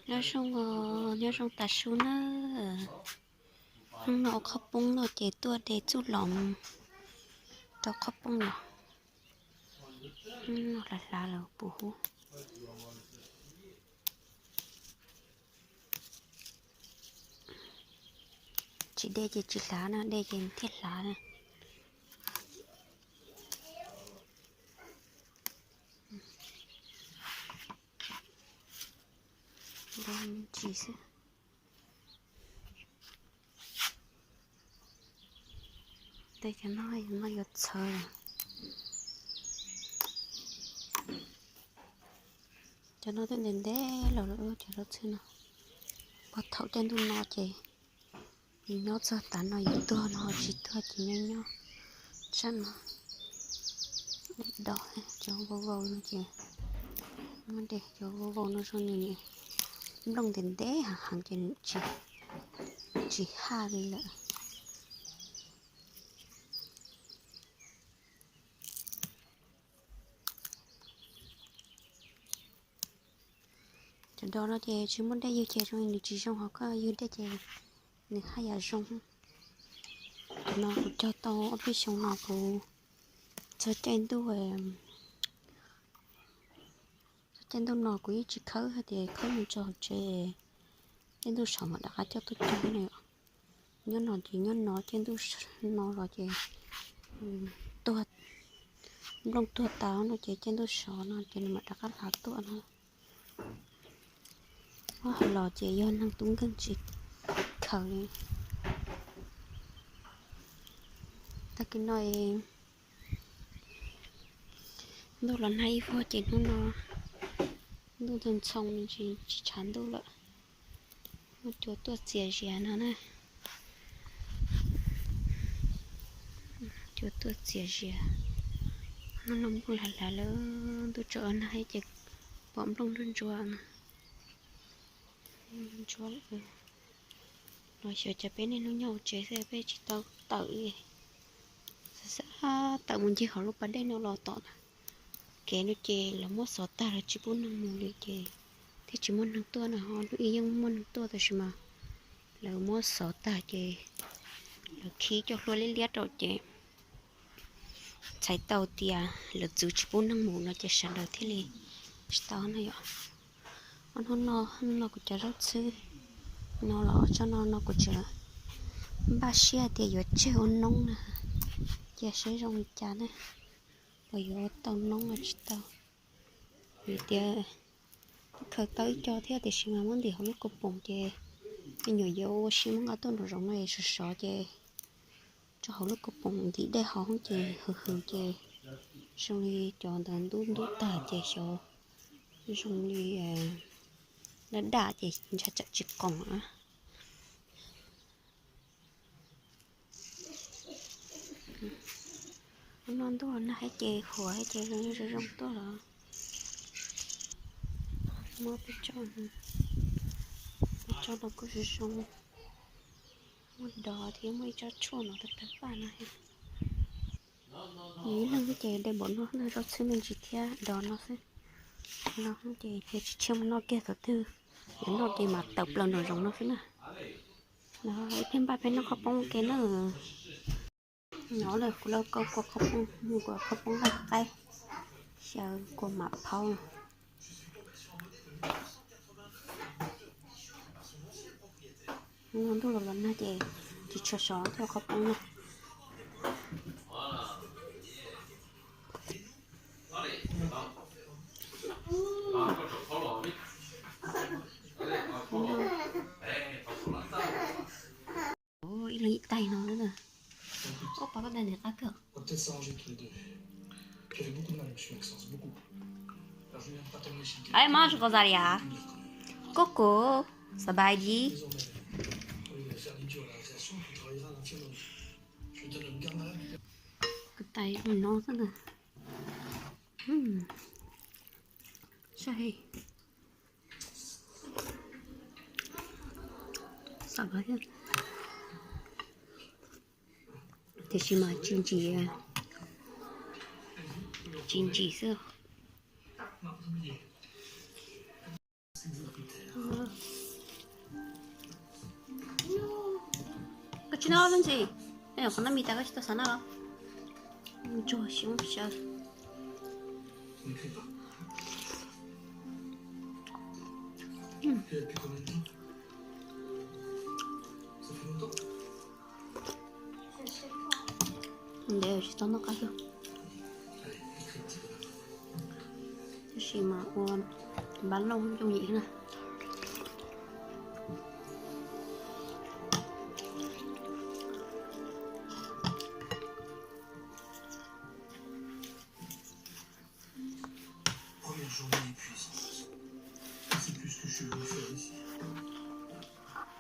nhớ xong ta xuống nó khóc bông nó chạy tua để chút lòng cho khóc bông nó là bù hú chỉ đây chỉ lá nè đây chỉ thiết lá nè đây chỉ sẽ đây cho nó giật sờ cho nó tới đến đấy là nó cho nó xem nào bắt thấu trên tu nó chị thì nó sợ tán nó yếu tua nó chỉ tua chỉ nhanh nhau chân nó đỏ cho vô vô nó chị nó để cho vô vô nó xong này đồng đến đấy hàng trên chỉ hai đi lại cho đó nó thì chỉ muốn đây yêu chơi trong này chỉ trong họ có yêu đây chơi này hai giờ xong nó cho tao ở bên sông nó cũng cho trên tôi nó cũng chỉ khơi thì khơi một trò chơi trên tôi sợ mà đã cho tôi chơi này nhớ nó thì nhớ nó trên tôi nó rồi chơi tôi lông tôi táo nó chơi trên tôi sợ nó trên mà đã cắt lá tôi nó nó lò chơi do năng tung cân chỉ khơi ta cái nói đâu lần hay vô trên nó đâu thường xong chỉ chán đâu lại một chỗ tuột dẻ nó này chỗ tuột dẻ nó nông cũng là lớn tôi chọn hay chỉ bấm lông lên chọn nói chuyện cho bé nên nó nhau chế xe bé chỉ tao tự tự mình chỉ họ lúc ban đêm nó lo tọt kẻ nó chê là mất sợ ta là chỉ muốn năng mù để chê thì chỉ muốn năng tua là họ nó y như muốn năng tua thôi mà là mất sợ ta chê là khi cho luôn lấy liệt rồi chê chạy tàu tia là giữ chỉ muốn năng mù nó chê sản đầu thế li tao này ạ nó cũng chả rất xứ nó là cho nó cũng chả ba xe thì giờ chơi ôn nông nè chả sẽ rong chả nè bây giờ tao nông là chỉ tao vì tia khởi tới cho thế thì xin mà muốn thì không có bụng chè cái nhiều dấu xin muốn ở tôi nó rong này sợ sợ chè cho họ lúc có bụng thì để họ không chè hừ chè xong đi cho đàn đun ta chè sợ xong đi nó đã chè chặt chỉ còng á non tôi nó hay chè khổ hay chè rồi rong tôi là mua cái cho nó có sự sống một đỏ thì mới cho chua nó thật bạn này nghĩ là cái chè để bọn nó rất xinh mình chỉ theo đỏ nó sẽ nó không chè thì trong nó kia thật thư những nó chè mà tập lần rồi rồng nó sẽ nè nó thêm ba bên nó không bông cái nó là của lâu câu của không bông là cây chờ của mặt phao nó tôi là lần này chỉ cho sói theo không bông này ôi lấy tay nó nữa nè có bao cái này khác cơ ai mange Rosalia Coco ça va đi cái tay của nó rất là say sao vậy thì chỉ mà chín chỉ sữa 지나가는지. 야, 그나 미다가 시다 사나가. 좋아, 시험 시작. N'écris pas. Et depuis combien de temps? Ça fait longtemps? 근데 역시 떠나가요. Allez, écris un petit peu d'abord. 역시 mà 원 bán lâu 좀 nhỉ nè. Première journée épuisante. C'est plus ce que je suis venu faire ici.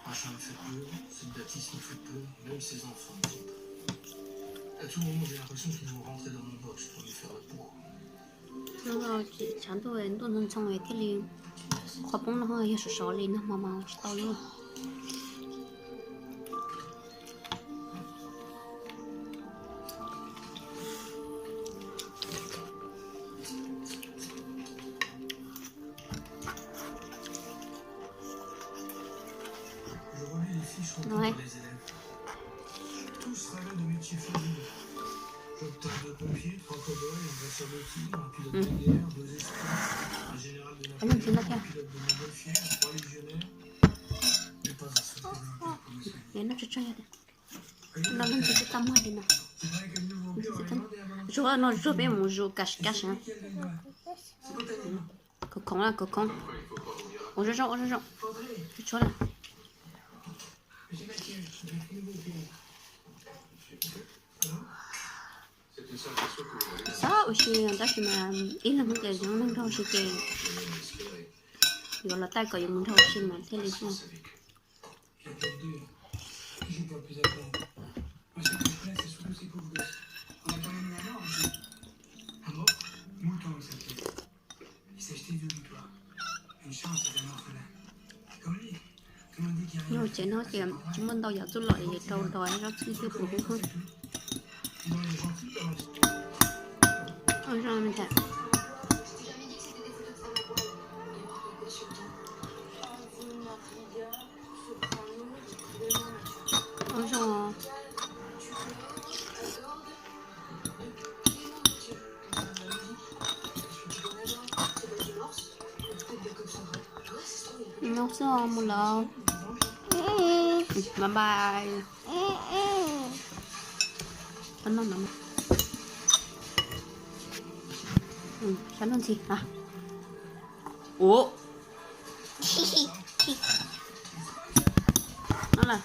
Machin me fait peur, cette bâtisse me fait peur, même ses enfants me font peur. À tout moment, j'ai l'impression qu'ils vont rentrer dans mon box pour me faire la peau. nó chỉ chán tôi tôi nên xong rồi thế liền khó bóng nó hơi sổ sổ lên nó mà tao luôn. Je relis les fiches remplies Ouais. par les élèves. Tous rêvaient de métiers fabuleux. J'obtins 2 pompiers, 3 cow-boys, un dresseur de tir, un pilote de guerre, 2 espions, un général de Anh nhìn Napoléon, nó un kìa. pilote de montgolfier, 3 légionnaires. Mais pas un seul volontaire pour me soigner. 얘 nó chơi chơi đấy. Nó lên chỉ tao mua đi nè. C'est vrai que le nouveau père avait demandé à maman Jouer nó jouer bien mon jeu cache cache hein. qui elle gagne. C'est pas tellement. Cocon là cocon. On joue on joue. Faudrait. Tu vois là. J'ai Mathieu, avec le nouveau père. Alors? C'est une simple question que vous avez Ça aussi đó thì mà ý là muốn kể nó nâng đâu sự kể espérée. gọi là tay có dùng muốn đâu xin mà thế liền chứ. Il y a peut-être deux qui jouent pas le plus à fond. Moi, ce que je connais, c'est surtout ces pauvres gosses. On a quand même eu un mort aussi. Un mort? Mouton, il s'appelait. Il s'est acheté deux victoires. Une chance, c'était un orphelin. Comme lui. Tout le monde dit qu'il y a rien. Nhưng mà chị nói kìa chúng mình đâu giờ tôi lợi trâu đòi nó chỉ cái phụ cũng không. Sinon, il est gentil, quand même. Ôi rồi mình thấy. Ôi rồi. Nó sao một lần. Bye bye. Anh nói nằm. Sao nó gì hả? Ủa?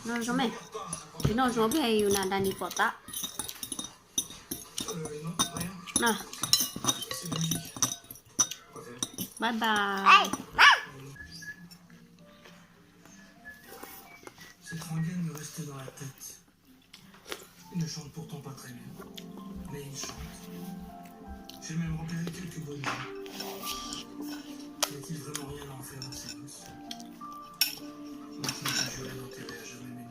Nó giống mày. Thì nó giống cái yêu là đàn đi bỏ ta. Non, rien. Nè, C'est la musique. Quoi faire? bye bye. Cette rengaine me restait dans la tête. Il ne chante pourtant pas très bien, mais il chante. J'ai même repéré quelques bonnes voix. Y a-t-il vraiment rien à en faire dans ces gosses? Maintenant que je vais l'enterrer à jamais mes